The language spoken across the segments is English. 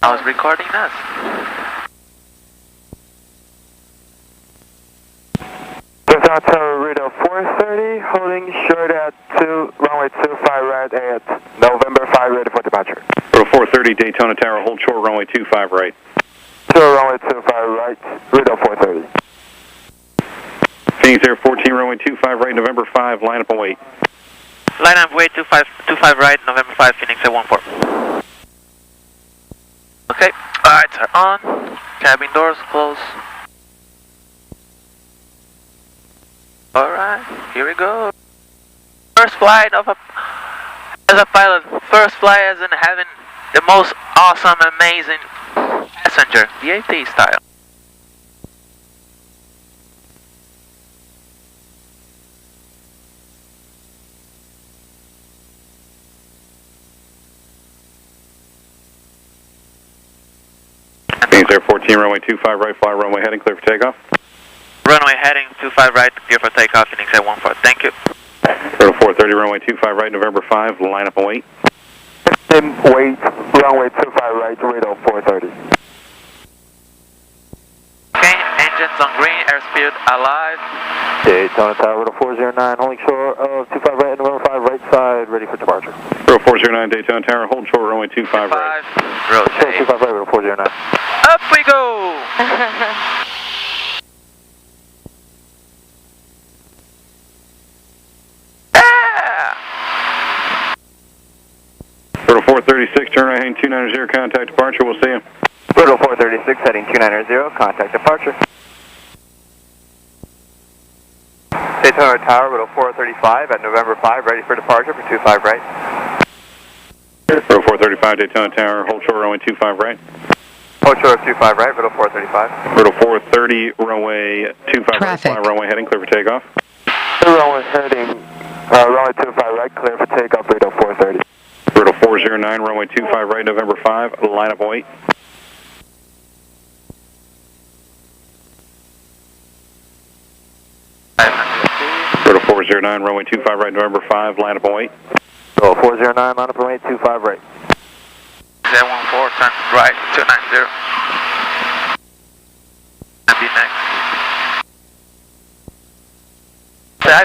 I was recording us. Descent Tower Rito 430, holding short at runway 25 right at November 5, ready for departure. Rito 430, Daytona Tower, hold short, runway 25 right. Short runway 25 right, Rito 430. Phoenix Air 14, runway 25 right, November 5, line up and wait. Line up, wait, 25 right, November 5, Phoenix Air 14. Okay, lights are on, cabin doors closed. Alright, here we go. First flight of as a pilot, first flight as in having the most awesome, amazing passenger, VAT style. Phoenix Air 14, runway 25 right, fly runway heading, clear for takeoff. Runway heading 25 right, clear for takeoff, Phoenix Air 14. Thank you. Rito 430, runway 25 right, November 5, line up and wait. Wait, runway 25 right, Rito 430. Okay, engines on green, airspeed alive. Daytona Tower Rito 409, holding short of 25 right, November 5 right side, ready for departure. Rito 409, Daytona Tower, hold short, runway 25 right. Rotate. 25 right, Rito 409. Up we go! Rito 436, turn right heading 290, contact departure, we'll see you. Rito 436, heading 290, contact departure. Daytona Tower, Rito 435 at November 5, ready for departure for 25 right. Rito 435, Daytona Tower, hold short, runway 25 right. Hold short of 25 right, Rito 435. Rito 430, runway 25 right, fly runway heading, clear for takeoff. Runway heading, runway 25 right, clear for takeoff, Rito 430. Rito 409, runway 25 right, November 5, line up and wait. Rito 409, runway 25 right, November 5, line up and wait. Rito 409, line up and wait, 25 right. 014, turn right, 290. And be next.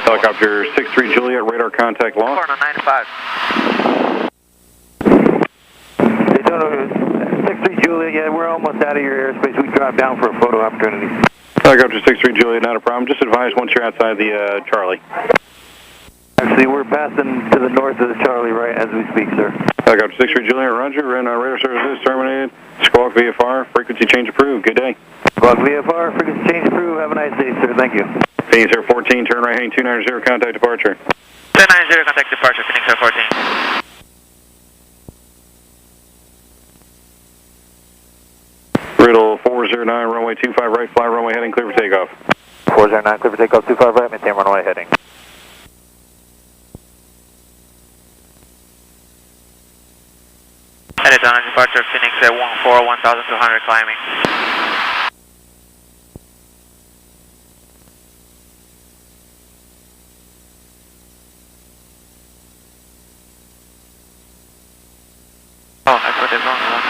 Helicopter 63 Juliet, radar contact lost. Corner 95. Daytona 63 Juliet, yeah, we're almost out of your airspace. We drop down for a photo opportunity. Helicopter 63 Juliet, not a problem. Just advise once you're outside the Charlie. Actually, we're passing to the north of the Charlie right as we speak, sir. Helicopter 63 Juliet, roger, and radar services terminated. Squawk VFR, frequency change approved. Good day. Squawk VFR, frequency change approved. Have a nice day, sir. Thank you. Phoenix Air 14, turn right heading 290, contact departure. 290, contact departure, Phoenix Air 14. Rito 409, runway 25 right, fly runway heading, clear for takeoff. 409, clear for takeoff, 25 right, maintain runway heading. Headed on departure, Phoenix Air 14, 1200 climbing. Oh, I put the wrong one.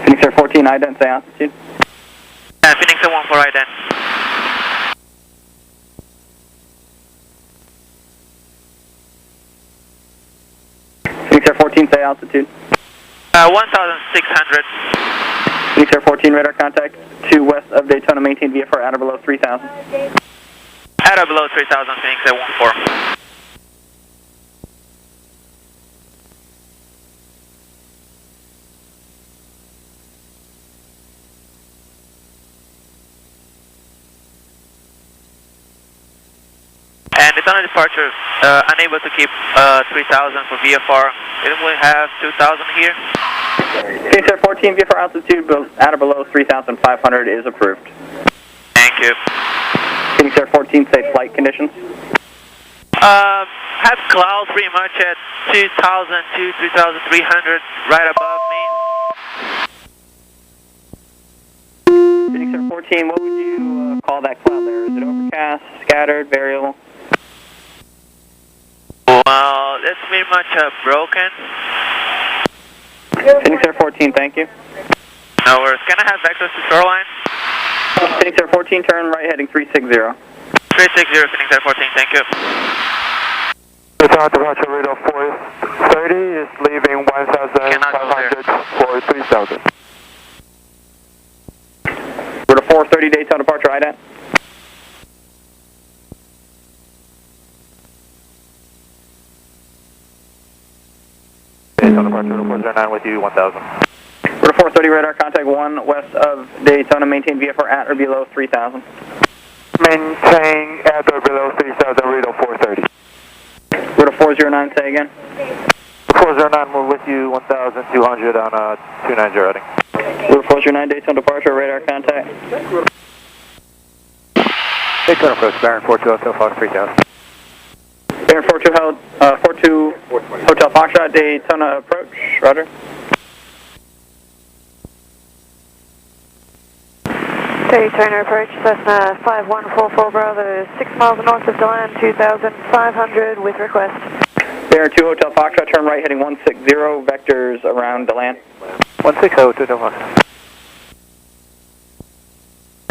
Phoenix Air 14, ident, say altitude. Phoenix Air 14, ident. Phoenix Air 14, say altitude. 1600. Phoenix Air 14, radar contact to west of Daytona, maintain VFR at or below 3000. At or below 3000, Phoenix Air 14. And Daytona departure, unable to keep 3000 for VFR. Didn't we have 2000 here? Phoenix Air 14, VFR altitude at or below 3500 is approved. Thank you. Phoenix Air 14, safe flight conditions. Have clouds pretty much at 2002, 3300 right above me. Phoenix Air 14, what would you call that cloud there? Is it overcast, scattered, variable? Well, it's pretty much broken. Phoenix Air 14, thank you. No worries. Can I have access to shoreline? Phoenix Air 14, turn right heading 360. 360, Phoenix Air 14, thank you. Without departure radar 430 is leaving 1,500 for 3,000. Route 430, Daytona departure, IDAT. Daytona departure 409 with you, 1,000. Route 430, radar contact 1 west of Daytona, maintain VFR at or below 3,000. Maintain at or below 3,000, radar 430. Route 409, say again. 409, we're with you, 1,200 on 290 heading. Route 409, Daytona departure, radar contact. Daytona approach, Baron 42 Hotel Fox 3000. Baron 42 Hotel Foxtrot, Daytona approach, roger. Daytona approach, Cessna 5144 Bravo, 6 miles north of DeLand, 2,500 with request. Baron 2 Hotel Foxtrot, turn right heading 160, vectors around DeLand. 160 to DeLand.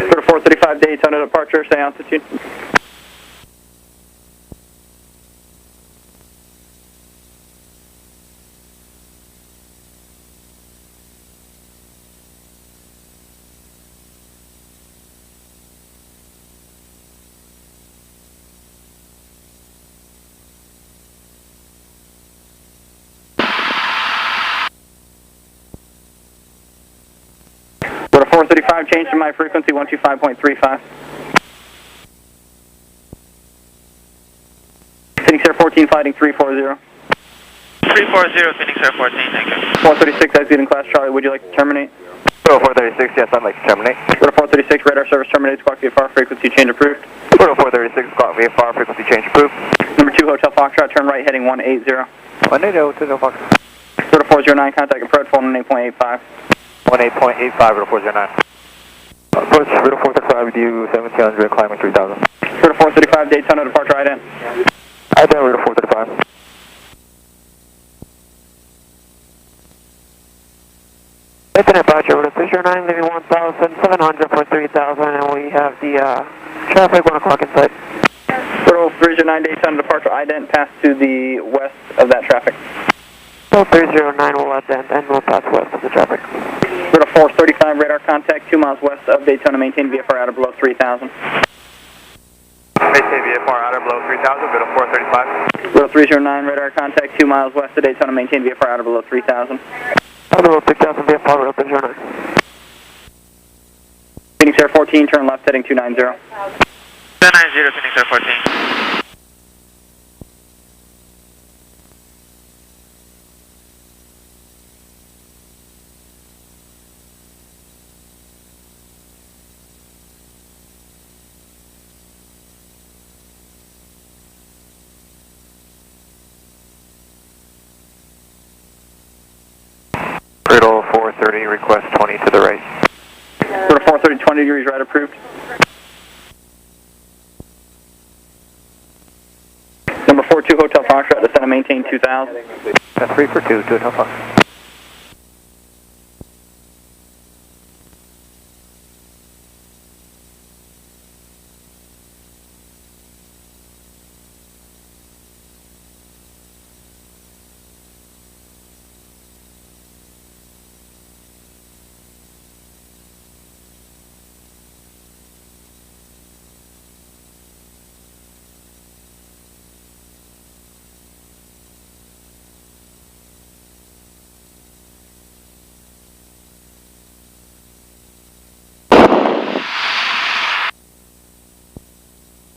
Route 435, Daytona departure, stay altitude. Route 435, change to my frequency 125.35. Phoenix Air 14, fighting 340. 340, Phoenix Air 14, thank you. 436, exit in class Charlie, would you like to terminate? Route 436, yes, I'd like to terminate. Route 436, radar service terminated, squawk VFR, frequency change approved. Route 436, squawk VFR, frequency change approved. Number 2 Hotel Foxtrot, turn right heading 180. 180 to Fox. Route 409, contact approach, phone 18.85. 18.85, Route 409. Approach, Route 435 with you, 1,700, climbing 3,000. Route 435, Daytona departure, IDAN. IDAN, Route 435. Daytona departure, Route 309, leaving 1,700 for 3,000, and we have the traffic 1 o'clock in sight. Route 309, Daytona departure, IDAN, pass to the west of that traffic. Route 309 will ascend and will pass west of the traffic. Route 435, radar contact 2 miles west of Daytona, maintain VFR out or below 3,000. Maintain VFR out or below 3,000, Route 435. Route 309, radar contact 2 miles west of Daytona, maintain VFR out or below 3,000. Out or below 3,000, VFR, Route 309. Phoenix Air 14, turn left heading 290. 290, Phoenix Air 14. Riddle 430, request 20 to the right. Route 430, 20 degrees right approved. Number 42 Hotel Foxtrot, descend and maintain 2,000. That's 3 for 2, 2 Hotel Fox.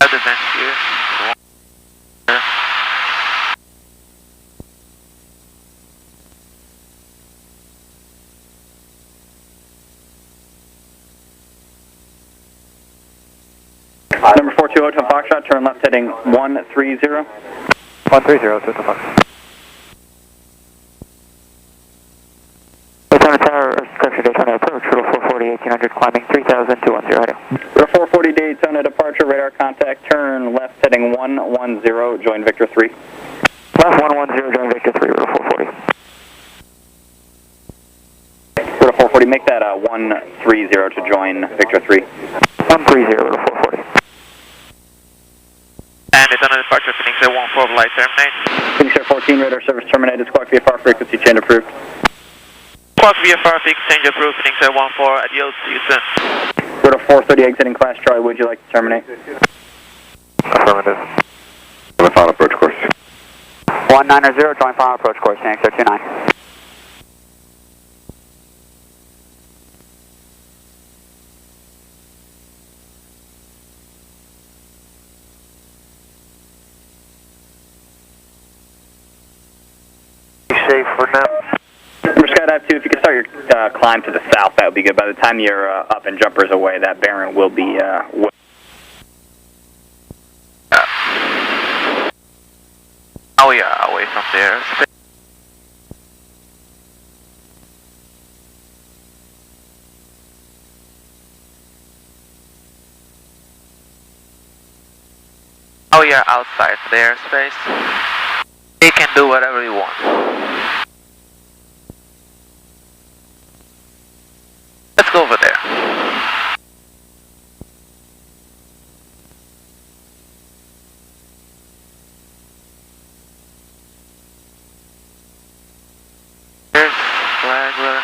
The vent here. Number 42 Hotel Foxtrot, turn left heading 130. 130, Hotel Fox. Daytona Tower, structure Daytona approach, Riddle 440, 1800, climbing 3,000, 210 heading. Route 440 Daytona departure, radar contact, turn left heading 110, join Victor 3. Left 110, join Victor 3, rotor 440. Rotor 440, make that 130 to join Victor 3. 130, rotor 440. And it's on a departure, Phoenix Air 14, flight terminate. Phoenix Air 14, radar service terminated, squawk VFR, frequency change approved. Squawk VFR, exchange approved, Phoenix Air 14, adios, see you soon. Rotor 430, exiting class Charlie, would you like to terminate? Affirmative. On the final approach course. 190, join final approach course, Phoenix Air 29. Safe for now. Number Skydive 2, if you could start your climb to the south, that would be good. By the time you're up and jumpers away, that bearing will be Oh yeah, away from there. Oh yeah, outside the airspace. He can do whatever he wants. Let's go over there. Here's Flagler.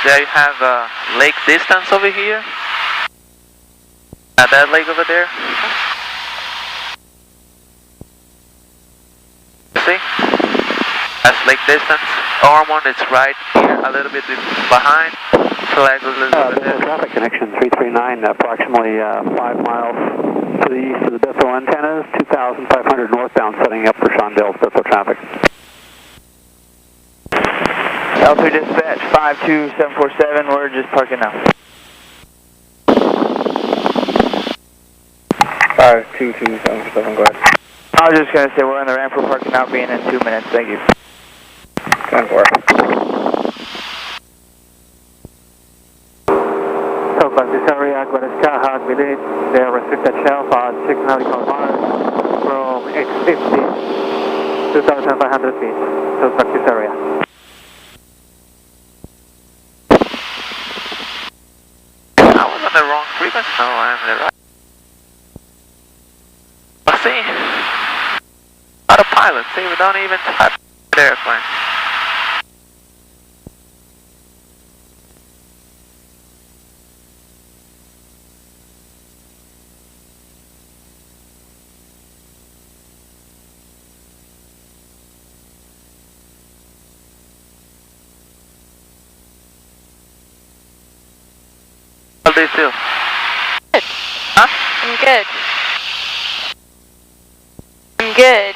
There you have lake distance over here. At that lake over there. See? That's lake distance. Ormond is right here, a little bit behind. Flag a little bit there. Traffic connection 339, approximately 5 miles to the east of the Bethel antennas, 2,500 northbound, setting up for Shondell's Bethel traffic. L3 dispatch 52747, we're just parking now. 52277, go ahead. I was just going to say we're on the ramp, we're parking now, being in 2 minutes, thank you. 10-4. Southwest Visaria, Guadasca, Hot Village, they are restricted shelf at 6 nautical miles from X50, 2,500 feet, Southwest Visaria. I was on the wrong frequency. No, I'm on the right. See? Not a pilot. See, we don't even touch the airplane. What do you do? Good. Huh? I'm good. I'm good.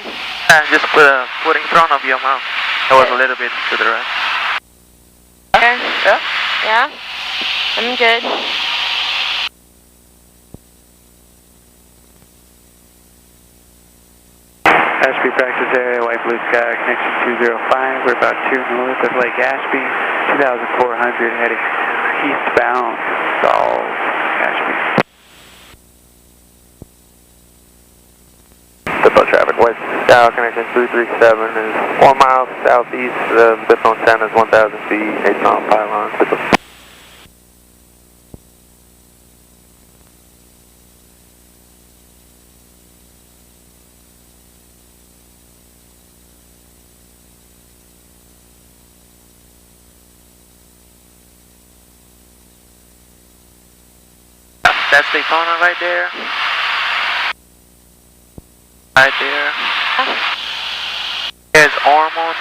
Just put in front of your mouth. That was a little bit to the right. Okay. Yeah? Yeah? I'm good. Ashby practice area, white blue sky, connection 205. We're about 2 north of Lake Ashby, 2,400 heading eastbound, Stall, Ashby. Depot traffic, west south connection 237 is 4 miles southeast of Depot antenna is 1,000 feet, 8 mile pylon. Depot. That's Daytona right there. Right there. There's Ormond.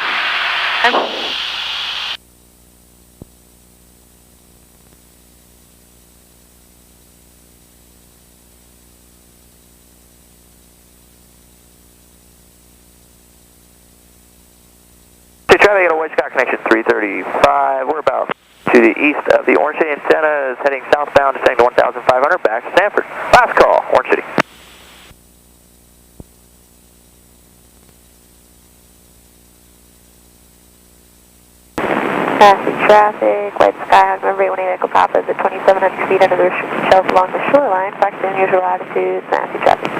Try to get a White Sky connection 335. We're about to the east of the Orange City antenna, is heading southbound, descending to 1,500, back to Stanford. Last call, Orange City. Traffic traffic, white Skyhawk, number 818 Echo Papa is at 2,700 feet under the restricted shelf along the shoreline, factor unusual attitudes, nasty traffic.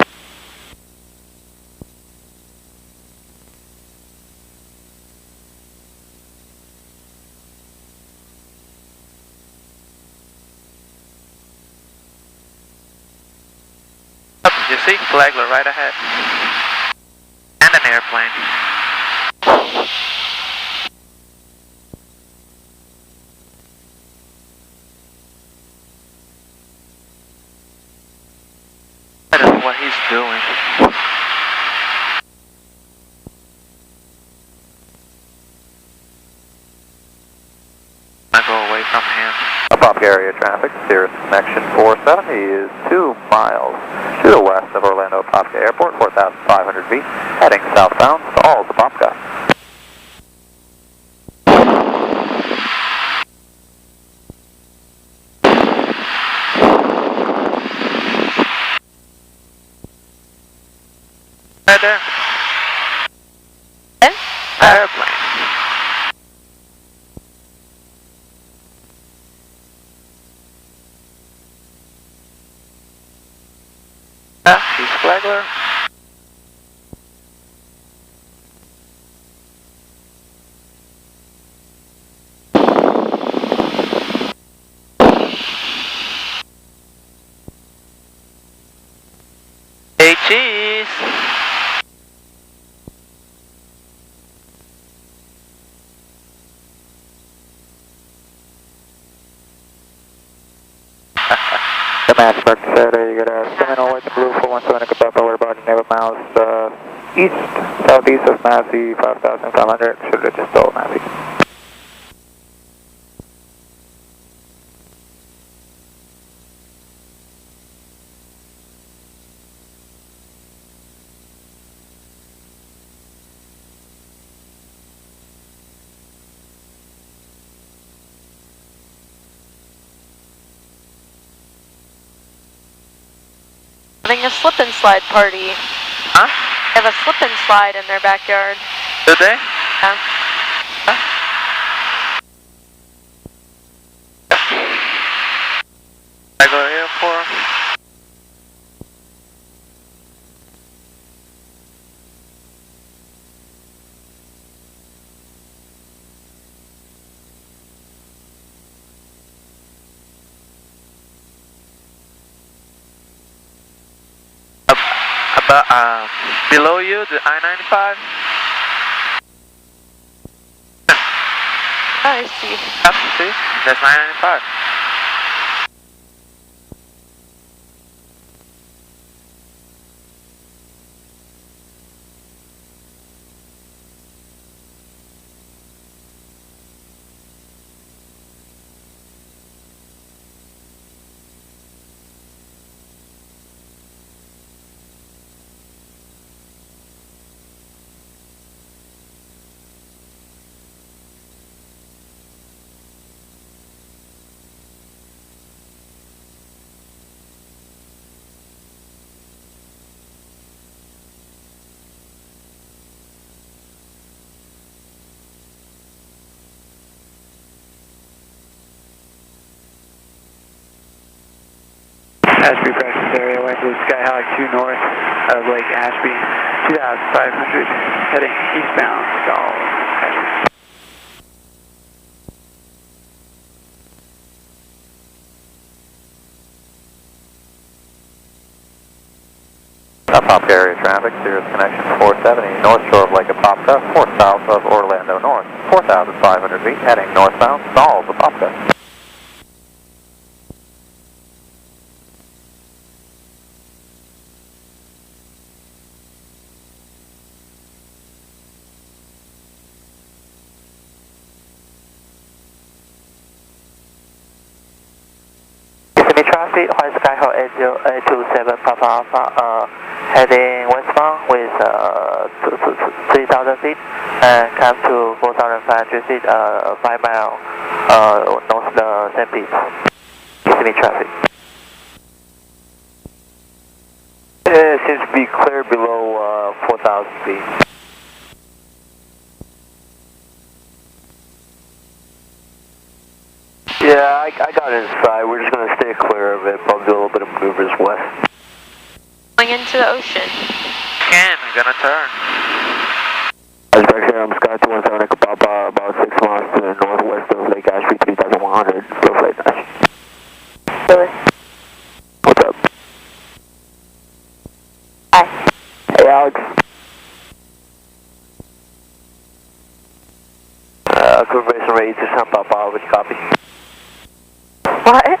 You see? Flagler right ahead. And an airplane. That is what he's doing. I go away from him. Above area traffic, Cirrus Connection 470 is 2 miles to the west of Orlando Apopka Airport, 4,500 feet, heading southbound, stalls Apopka. Right there. Airplane. He's Flagler. Hey, cheese. The match mark said you got a Seminole with the blue 417 Kabapa, we're about 11 miles southeast of Massey, 5,500, should have just told Massey. Having a slip and slide party. Huh? They have a slip and slide in their backyard. Do they? Yeah. I go here for. Below you, the I-95. I see. Yep, see? That's I-95. Ashby practice area, wind is Skyhawk 2 north of Lake Ashby, 2,500, heading eastbound, stall Ashby. Apopka area traffic, Cirrus Connection 470, north shore of Lake Apopka, 4 south of Orlando North, 4,500 feet, heading northbound, stalls Apopka. Traffic, White Skyhawk 827 Papa Alpha, heading westbound with 3,000 feet and come to 4,500 feet, 5 mile north of St. Pete. Kissimmee traffic. It seems to be clear below 4,000 feet. Yeah, I got inside. We're just going to stay clear of it, but do a little bit of maneuvers west. Going into the ocean. Ken, I'm gonna turn. Back here, I'm Scott 217 Echo Papa, about 6 miles to the northwest of Lake Ashby, 3100. Still flight Nash. Louis. What's up? Hi. Hey, Alex. Confirmation ready to San Papa, which copy? What?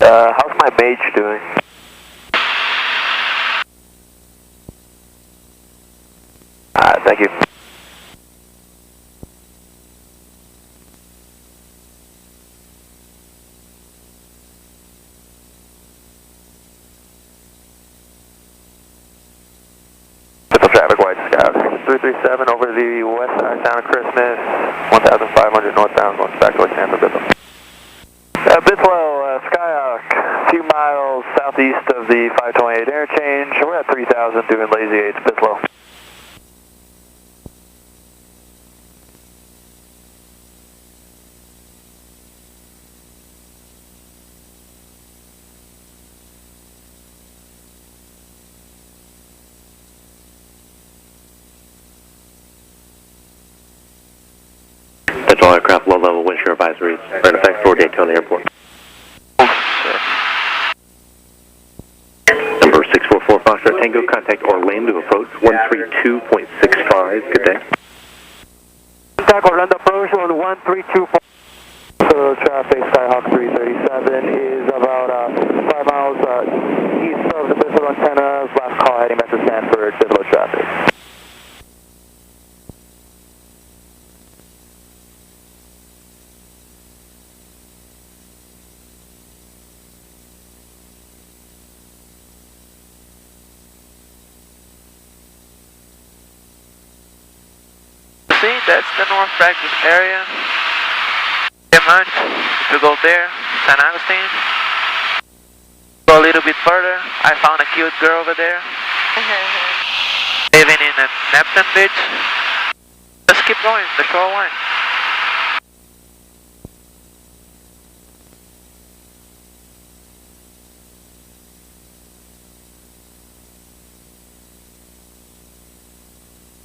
How's my mage doing? Thank you. Central traffic, white Scout 337 over the west side of town of Christmas, 1500 northbound, going back to Tampa, Bithlow. Bithlow, Skyhawk, a few miles southeast of the 528 interchange. We're at 3000 doing lazy 8s, Bithlow. Central aircraft low level wind shear advisories are in effect for Daytona Airport. Number 644 Foxtrot Tango, contact Orlando approach 132.65. Good day. Contact Orlando approach on 1324. So traffic Skyhawk 337 is about 5 miles east of the Bithlow antennas. Last call heading back to Sanford, Bithlow traffic. See, that's the North Practice area. Pretty much. If you go there, San Agustin. Go a little bit further. I found a cute girl over there. Living in a Neptune Beach. Just keep going, the shoreline.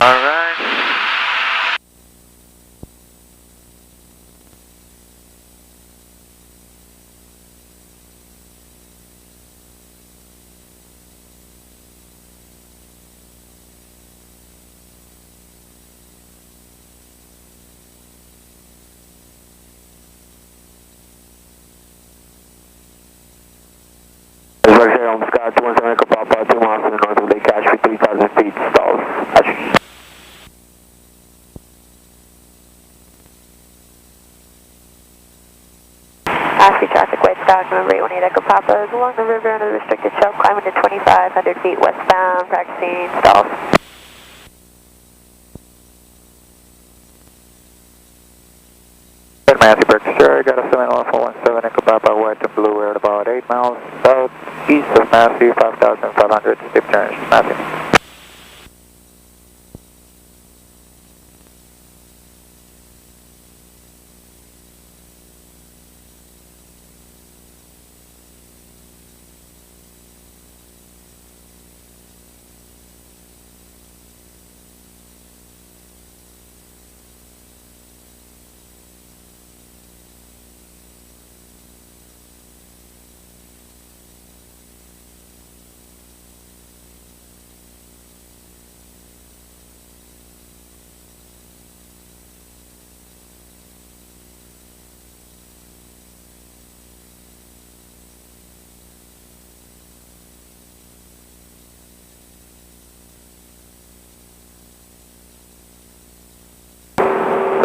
Alright. Right here on Scott 217 Echo Papa, 2 miles to the north of Lake Ashby, 3000 feet, stalls. Ashby traffic, white Scout, number 818 Echo Papa is along the river under the restricted shelf, climbing to 2,500 feet westbound, practicing stalls. Matthew Berkshire, got a 71417 Echo Papa, white and blue, we're at about 8 miles southeast of Matthew, 5,500, steep turns, Matthew.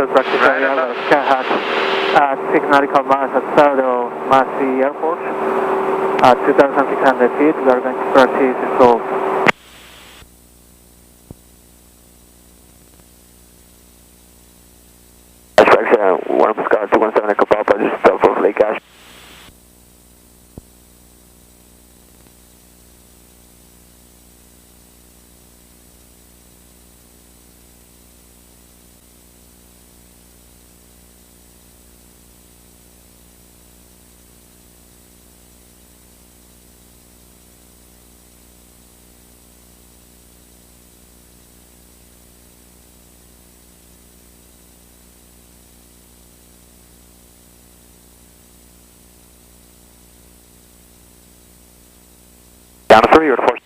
Practice area of Skyhawk at 6 nautical miles outside of Massey Airport at 2,600 feet. We are going to practice in Seoul. That's one of Scott 217 Echo Papa, just south of Lake Ashby. Down to 3 or to 4?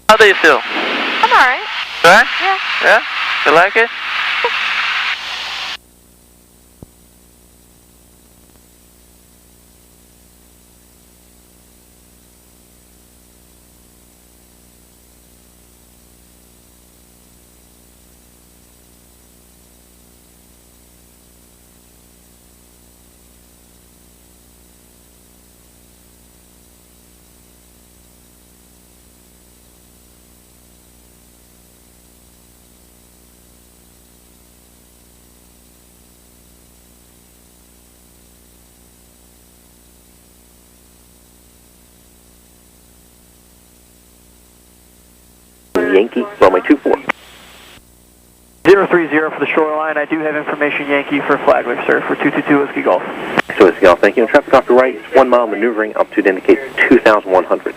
How do you feel? I'm alright. Right? Yeah. Yeah? You like it? Yankee, runway 24. 030 for the shoreline. I do have information Yankee for Flagler, sir, for 222 Whiskey Golf. So Whiskey Golf, thank you. Traffic off the right, 1 mile maneuvering, altitude indicates 2,100.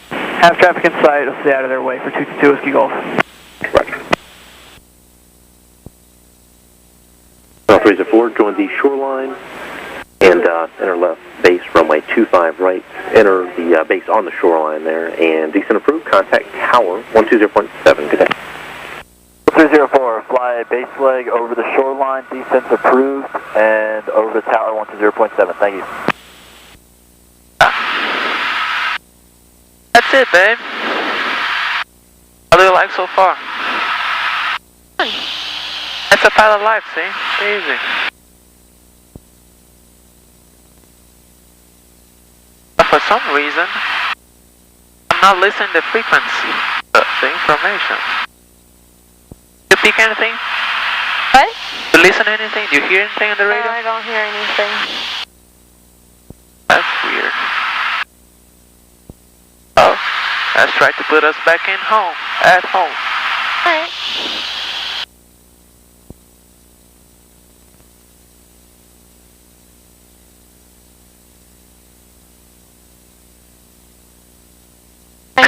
Have traffic inside, it'll stay out of their way for 222 Whiskey Golf. Roger. 304, join the shoreline and enter left base, runway 25 right. Enter the base on the shoreline there and descent approved. Contact tower 120.7. Good day. 304, fly base leg over the shoreline, descent approved, and over the tower 120.7. Thank you. That's it, babe. How do you like so far? It's a pilot life, see? Easy. But for some reason, I'm not listening to the frequency, the information. You pick anything? What? You listen to anything? Do you hear anything on the radio? No, I don't hear anything. That's weird. Oh, let's try to put us back in home, at home. Alright.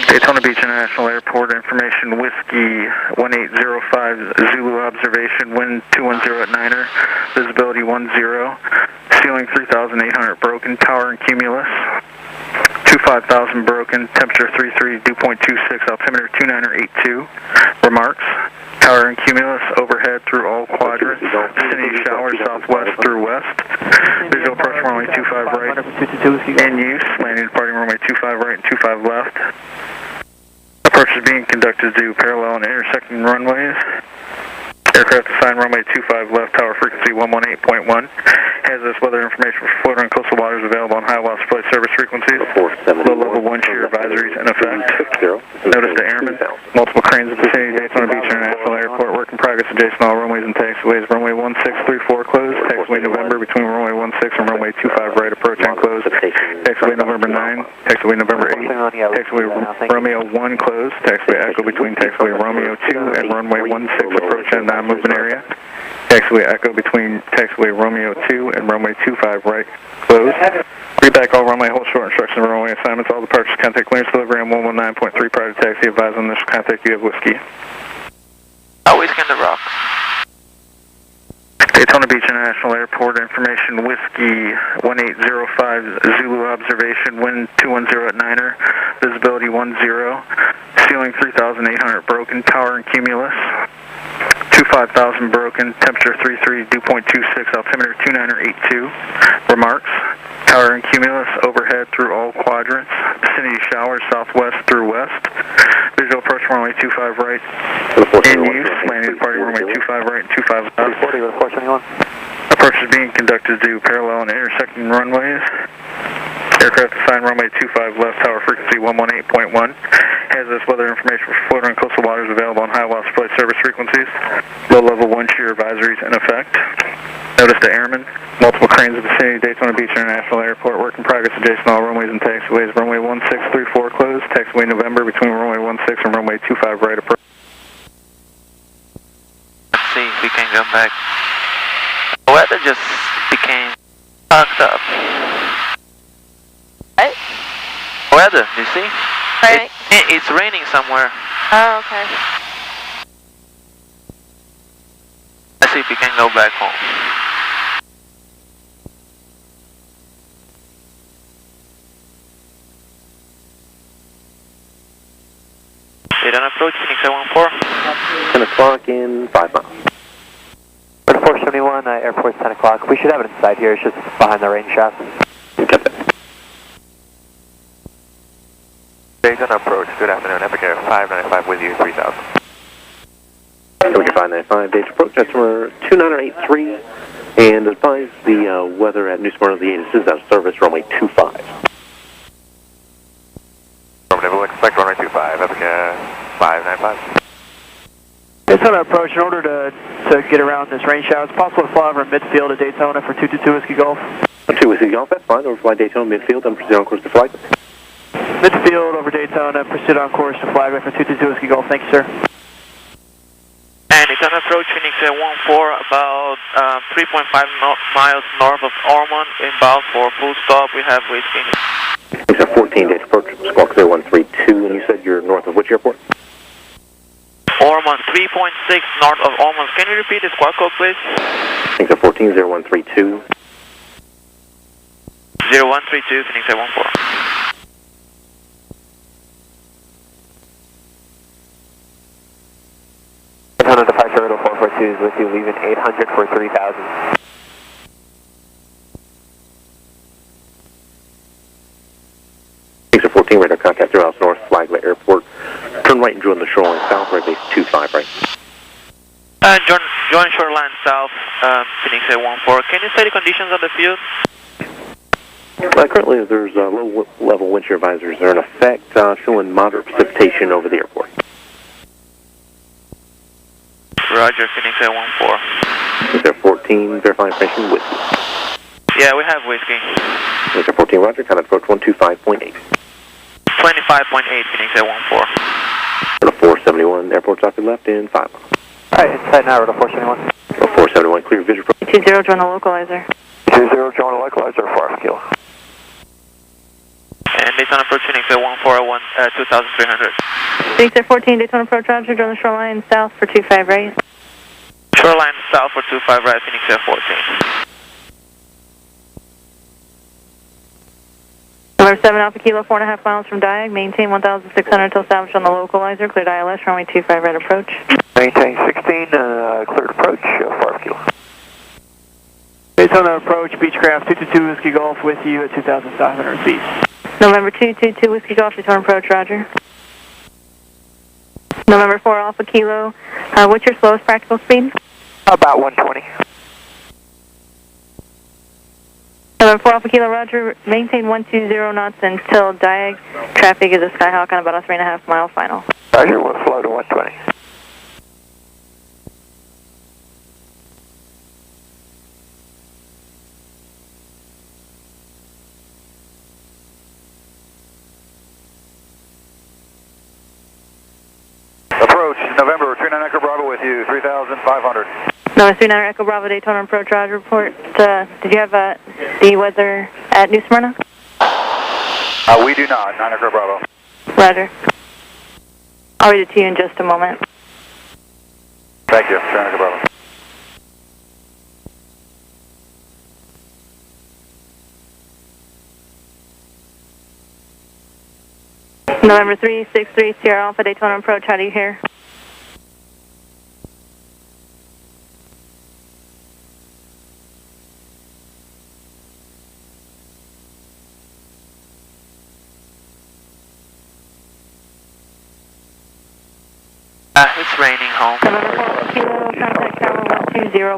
Daytona Beach International Airport, information Whiskey 1805 Zulu observation, wind 210 at Niner, visibility 10, ceiling 3,800 broken, tower and cumulus 25,000 broken, temperature 33, dew point 26, altimeter 2982, remarks, tower and cumulus overhead through all quadrants, vicinity showers southwest through west, visual approach runway 25 right, in use, landing departing runway 25 right and 25 left. Approach is being conducted to parallel and intersecting runways. Aircraft assigned runway 25 left, tower frequency 118.1. Hazardous weather information for floating on coastal waters available on high loss flight service frequencies. Low level wind shear advisories in effect. Notice to airmen. Multiple cranes in vicinity Daytona Beach International Airport. Work in progress adjacent to all runways and taxiways. Runway 1634 closed. Taxiway November between runway 16 and runway 25 right approach and closed. Taxiway November 9. Taxiway November 8. Taxiway Romeo 1 closed. Taxiway Echo between taxiway Romeo 2 and runway 16 approach and non-movement area. Taxiway Echo between taxiway Romeo 2 and runway 25 right closed. Read back all runway hold short instructions and runway assignments. All departures contact clearance delivery on 119.3 prior to taxi. Advise on initial contact you have Whiskey. Always in the rocks. Daytona Beach International Airport, information Whiskey 1805 Zulu observation, wind 210 at Niner, visibility 10, ceiling 3,800 broken, tower and cumulus 25,000 broken, temperature 33, dew point 26, altimeter 2982, remarks, tower and cumulus overhead through all quadrants, vicinity showers southwest through west, visual approach runway 25 right, in use, landing departing runway 25 right and 25 left. 340 with 421. Approach is being conducted to parallel and intersecting runways. Aircraft assigned runway 25 left, tower frequency 118.1. Hazardous weather information for floating on coastal waters available on high loss flight service frequencies. Low level wind shear advisories in effect. Notice to airmen. Multiple cranes in the vicinity Daytona Beach International Airport. Work in progress adjacent to all runways and taxiways. Runway 1634 closed. Taxiway November between runway 16 and runway 25 right approach. Let's see if we can go back. The weather just became fucked up. What? Weather, you see? Right. It's raining somewhere. Oh, okay. Let's see if you can go back home. Daytona approach, Phoenix 814. 10 o'clock in 5 miles. 471, airport's 10 o'clock. We should have it inside here, it's just behind the rain shaft. Got that. Daytona approach, good afternoon, Epic Air 595 with you, 3000. Epic Air 595, Daytona approach, customer 2983, and advise the weather at New Smyrna, the ATIS is out of service, runway 25. We'll expect runway 25, Epic Air 595. Daytona approach, in order to get around this rain shower, it's possible to fly over midfield at Daytona for 222 Whiskey Golf. 2 Whiskey Golf, that's fine. Overfly Daytona midfield and proceed on course to flight. Midfield over Daytona, proceed on course to flag for 222 Whiskey Golf. Thank you, sir. And Daytona approach, Phoenix 814, about 3.5 miles north of Ormond, inbound for full stop. We have whiskey. Phoenix 14, Daytona approach, squawk 0132, and you said you're north of which airport? Ormond, 3.6 north of Ormond. Can you repeat the squawk code, please? Phoenix 14, 0132. 0132, Phoenix 814. Daytona departure radar 442 is with you, leaving 800 for 3000. Phoenix 14, radar contact 3 miles north, Flagler Airport. Turn right and join the shoreline south, right base 25 right. Join shoreline south, Phoenix 814. Can you say the conditions of the field? Currently, there's low-level wind shear advisories that are in effect, showing moderate precipitation over the airport. Roger, Phoenix 814. Phoenix 14, verifying information with you. Yeah, we have whiskey. Phoenix 14, roger, contact approach 125.8. 25.8, Phoenix 814. Radar 471, airport off your left in 5 miles. Alright, inside now, radar 471. Radar 471, clear visual. 20, join the localizer. 20, join the localizer, 4 kilo. And Daytona approach, Phoenix 814, 2300. Phoenix 14, Daytona approach, roger, join the shoreline south for 25 right. Shoreline south for 25 right, Phoenix 814. Number 7 Alpha Kilo, 4.5 miles from Diag. Maintain 1,600 until established on the localizer. Cleared ILS, runway 25 right approach. Maintain 16, cleared approach, 5 kilo. Daytona approach, Beechcraft 222 Whiskey Golf with you at 2,500 feet. November 222 Whiskey Golf, Daytona approach, roger. November 4 Alpha Kilo, what's your slowest practical speed? About 120. November 4 Alpha Kilo, roger. Maintain 120 knots until Diag. Traffic is a Skyhawk on about a 3.5 mile final. Roger, we'll slow to 120. Approach, November 39 Echo Bravo with you, 3,500. November 39 Echo Bravo, Daytona approach, roger. Report. Did you have the weather at New Smyrna? We do not, 9 Echo Bravo. Roger. I'll read it to you in just a moment. Thank you, 9 Echo Bravo. November 363 Sierra Alpha, Daytona approach, how do you hear? It's raining home. November 4 Kilo, contact tower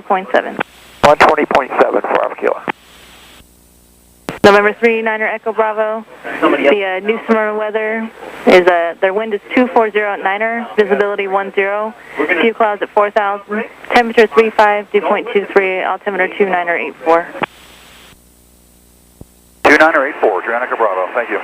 120.7. 120.7 for Alpha Kilo. November 3 Niner Echo Bravo. The New Smyrna weather is their wind is 240 at Niner, visibility 10, few clouds at 4,000, temperature 35, dew point 23, altimeter 2984. 2984, 9 Echo Bravo, thank you.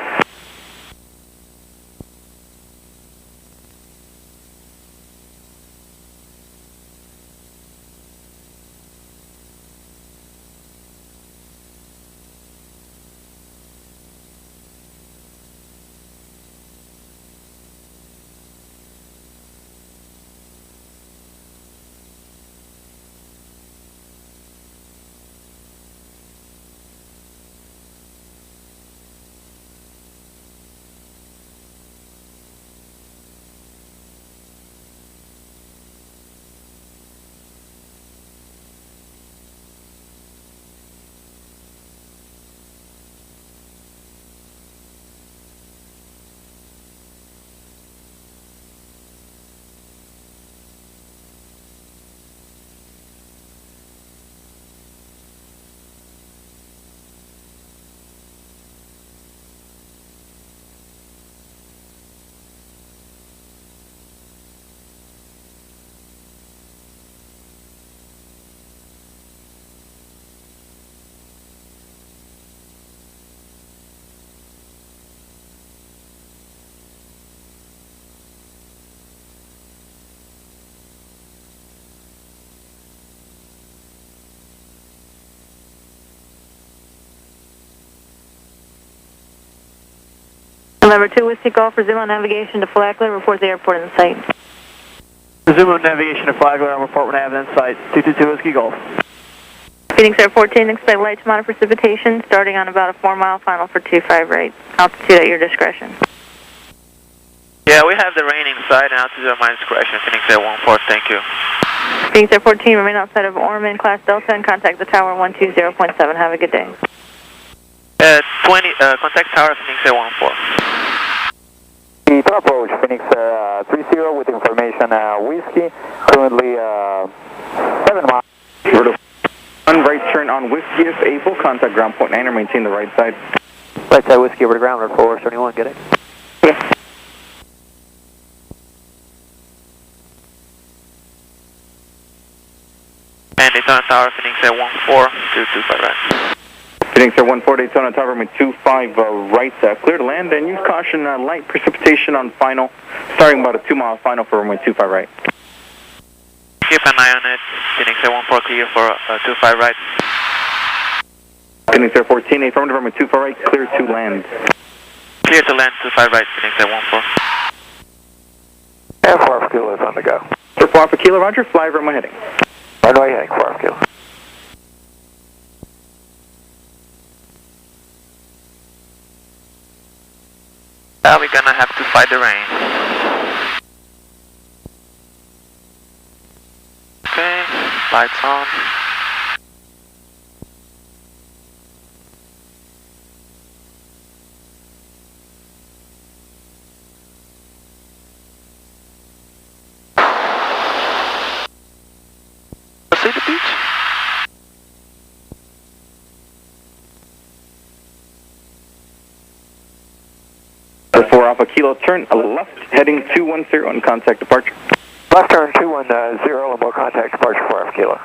November 2 Whiskey Golf, resume on navigation to Flagler, report the airport in sight. Resume on navigation to Flagler, I'll report when I have it in sight. 222 Whiskey Golf. Phoenix Air 14, expect light to moderate precipitation, starting on about a 4-mile final for 25 right. Altitude at your discretion. Yeah, we have the rain inside and altitude at my discretion. Phoenix Air 14, thank you. Phoenix Air 14, remain outside of Orman, class Delta, and contact the tower 120.7. Have a good day. 20, contact tower Phoenix Air 14. To approach Phoenix Air 30 with information Whiskey, currently 7 miles. On right turn on Whiskey if able, contact ground point 9 or maintain the right side. Right side Whiskey over to ground, 471, get it? Okay. And Daytona Tower Phoenix Air 14, 225 right. Phoenix Air 14, Daytona Tower, runway 25 right, clear to land, and use caution, light precipitation on final, starting about a 2-mile final for runway 25 right. Keep an eye on it. Phoenix Air 14 clear for 25 right. Phoenix Air 14, affirmative, runway 25 right, clear to land. Clear to land, 25 right, Phoenix Air 14. Air 4 Kilo is on the go. For 4 Alpha Kilo, roger, fly runway heading. Runway heading, 4 Kilo. Now we're gonna have to fight the rain. Okay, lights on. See the beach? For Alpha Kilo, turn left, heading 210 and contact departure. Left turn 210 and we'll contact departure 4 Alpha Kilo.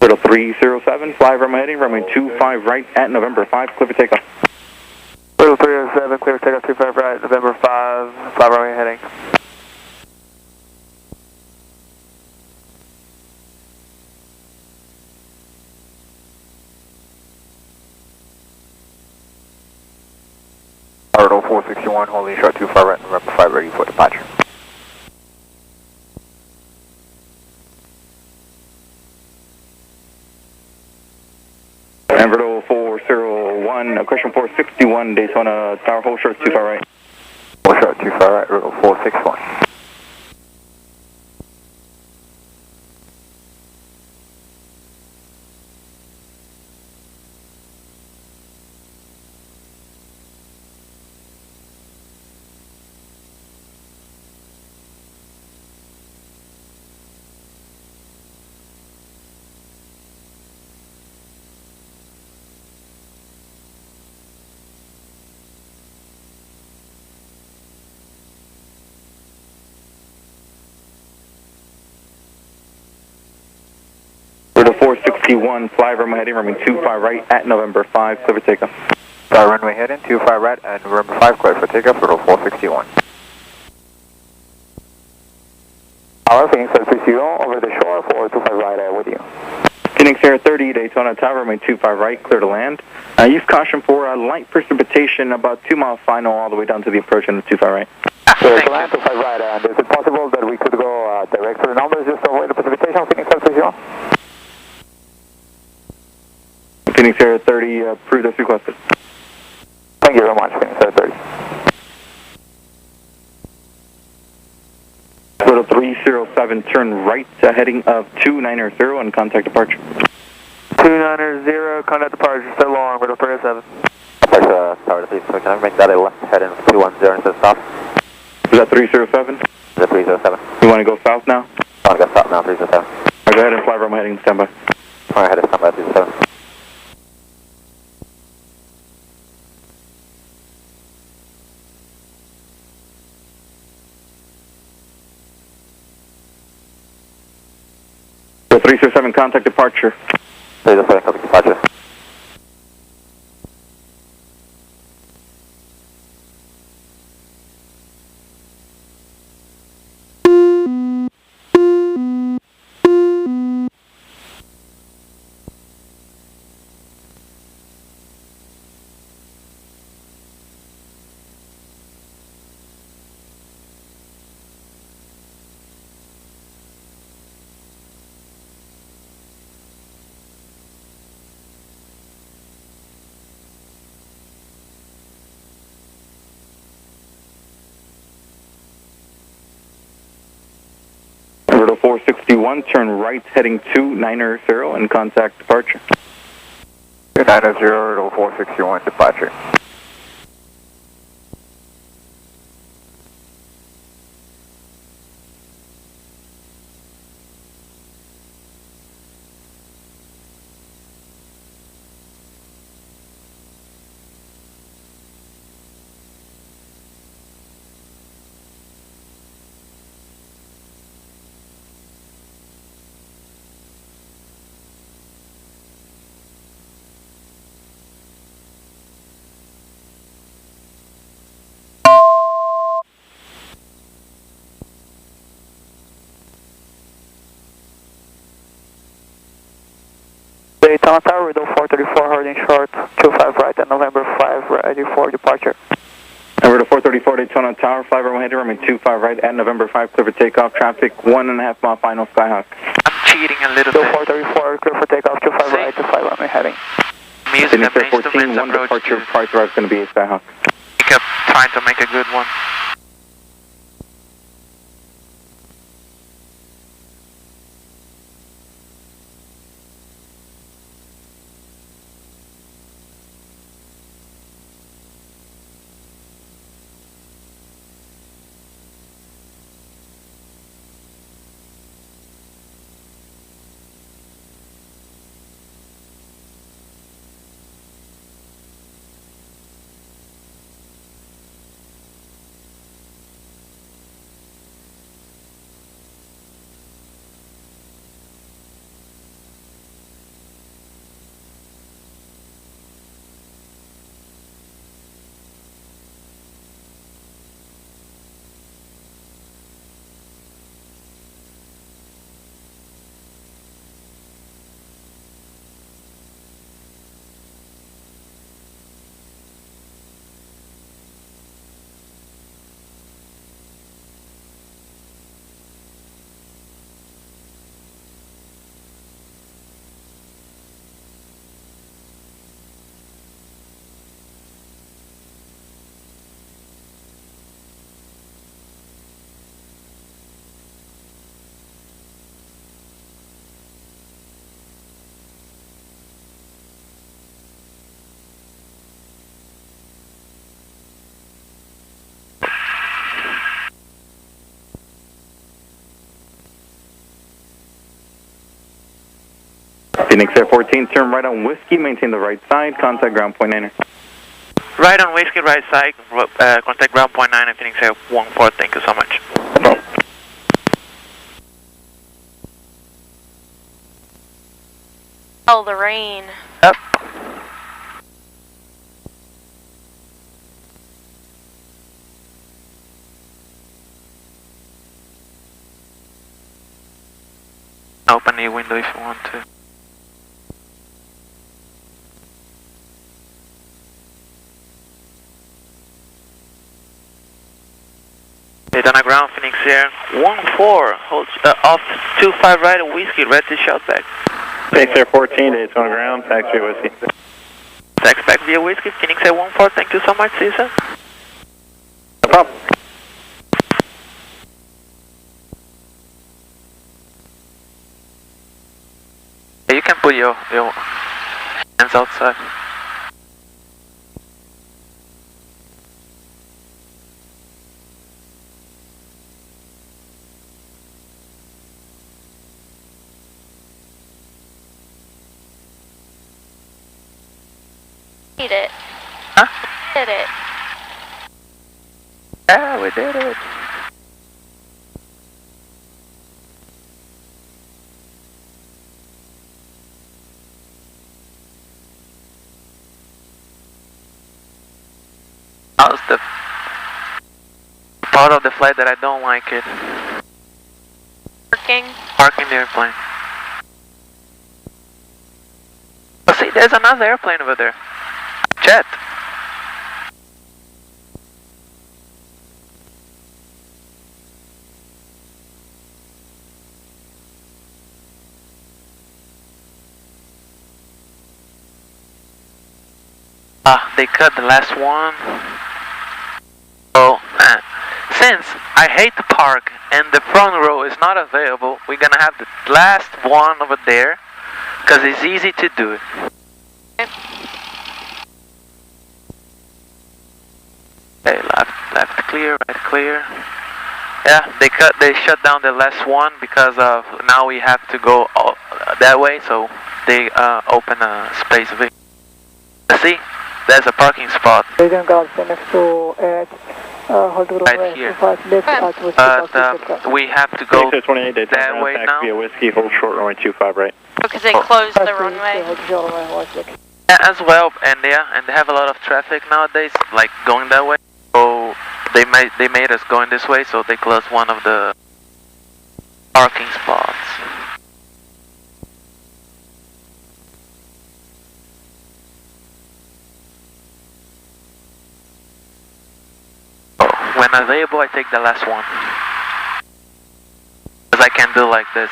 Little 307, fly runway heading, runway 25 right at November 5, clear for takeoff. Little 307, clear for takeoff 25 right, November 5, fly runway heading. Orbital 461, holding short 25 right, November 5, ready for departure. Orbital 401, question 461, Daytona Tower, hold short 25 right. Hold short 25 right, Orbital 461. Orbital 461, fly runway heading, runway 25 right at November 5, clear for takeoff. Fly runway heading 25 right and November 5, clear for takeoff, Orbital 461. Our Phoenix Air 30 over the shore for 25 right with you. Phoenix Air 30, Daytona Tower, runway 25 right, clear to land. Use caution for light precipitation, about 2-mile final all the way down to the approach in the 25 right. So to land 25 right, and is it possible that we could go direct to the numbers just to avoid the precipitation, Phoenix Air 30? Phoenix Air 30, approved as requested. Thank you very much, Phoenix Air 30. Little 307, turn right, heading of 290 and contact departure. 290, contact departure, so long, Little 307. Sorry, please, so can I make that a left heading 210 instead of south? Is that 307? Is that 307? You want to go south now? I want to go south now, 307. Alright, go ahead and fly runway heading, standby. Alright, heading standby, 307. So 307, contact departure. 307, contact departure. 461, turn right heading 290 and contact departure. 290 to 461 departure. Daytona Tower, window 434, holding short, 25 right at November 5, ready for departure. Over to 434 Daytona Tower, fly runway heading runway 25 right at November 5, clear for takeoff, traffic 1.5 mile final, Skyhawk. I'm cheating a little Window bit. 434, clear for takeoff, 25 See? right to 5 runway heading. I'm using the Phoenix Air 14, instruments one approach departure, to price arrive is going to be a Skyhawk. pick up, trying to make a good one. Phoenix Air 14, turn right on Whiskey, maintain the right side, contact ground point 9. Right on Whiskey, right side, contact ground point 9 and Phoenix Air 14, thank you so much. Oh, the rain. Yep. Open the window if you want to. Daytona ground, Phoenix Air 14, holds off 25 right on Whiskey, ready to shout back. Phoenix Air 14, Daytona ground, taxi Whiskey. Tax back via Whiskey, Phoenix Air 14, thank you so much, see you soon. No problem. You can put your hands outside. Did it. Huh? Did it. Yeah, we did it. How's the part of the flight that I don't like it? Working. Parking the airplane. Oh, see, there's another airplane over there. Jet. Ah, they cut the last one. Oh, since I hate to park and the front row is not available. We're gonna have the last one over there because it's easy to do it. Okay, left clear, right clear. Yeah, they shut down the last one because of now we have to go that way, so they open a space of it. See, there's a parking spot right here. But we have to go that way now. Via whiskey, hold short runway 25 right. Because they closed the runway. Yeah, as well, and they have a lot of traffic nowadays, like going that way. So they made us going this way, so they closed one of the parking spots. When available, I take the last one. Because I can do like this.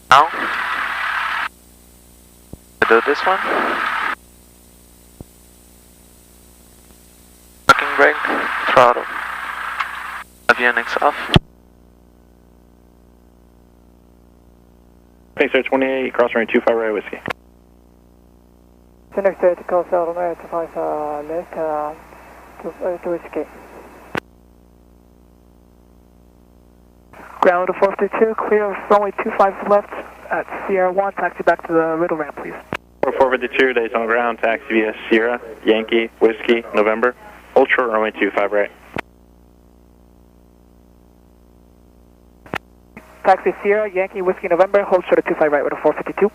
Now, to do this one. Parking brake, throttle. Avionics off. Thanks, sir. 28, cross runway 25 right whiskey. Next to cross runway 25 left to whiskey. Ground 452, clear runway 25 left at Sierra 1, taxi back to the middle ramp, please. 452, Daytona ground, taxi via Sierra, Yankee, Whiskey, November. Hold short runway 25 right. Taxi Sierra, Yankee, Whiskey, November, hold short at 25 right with a 452.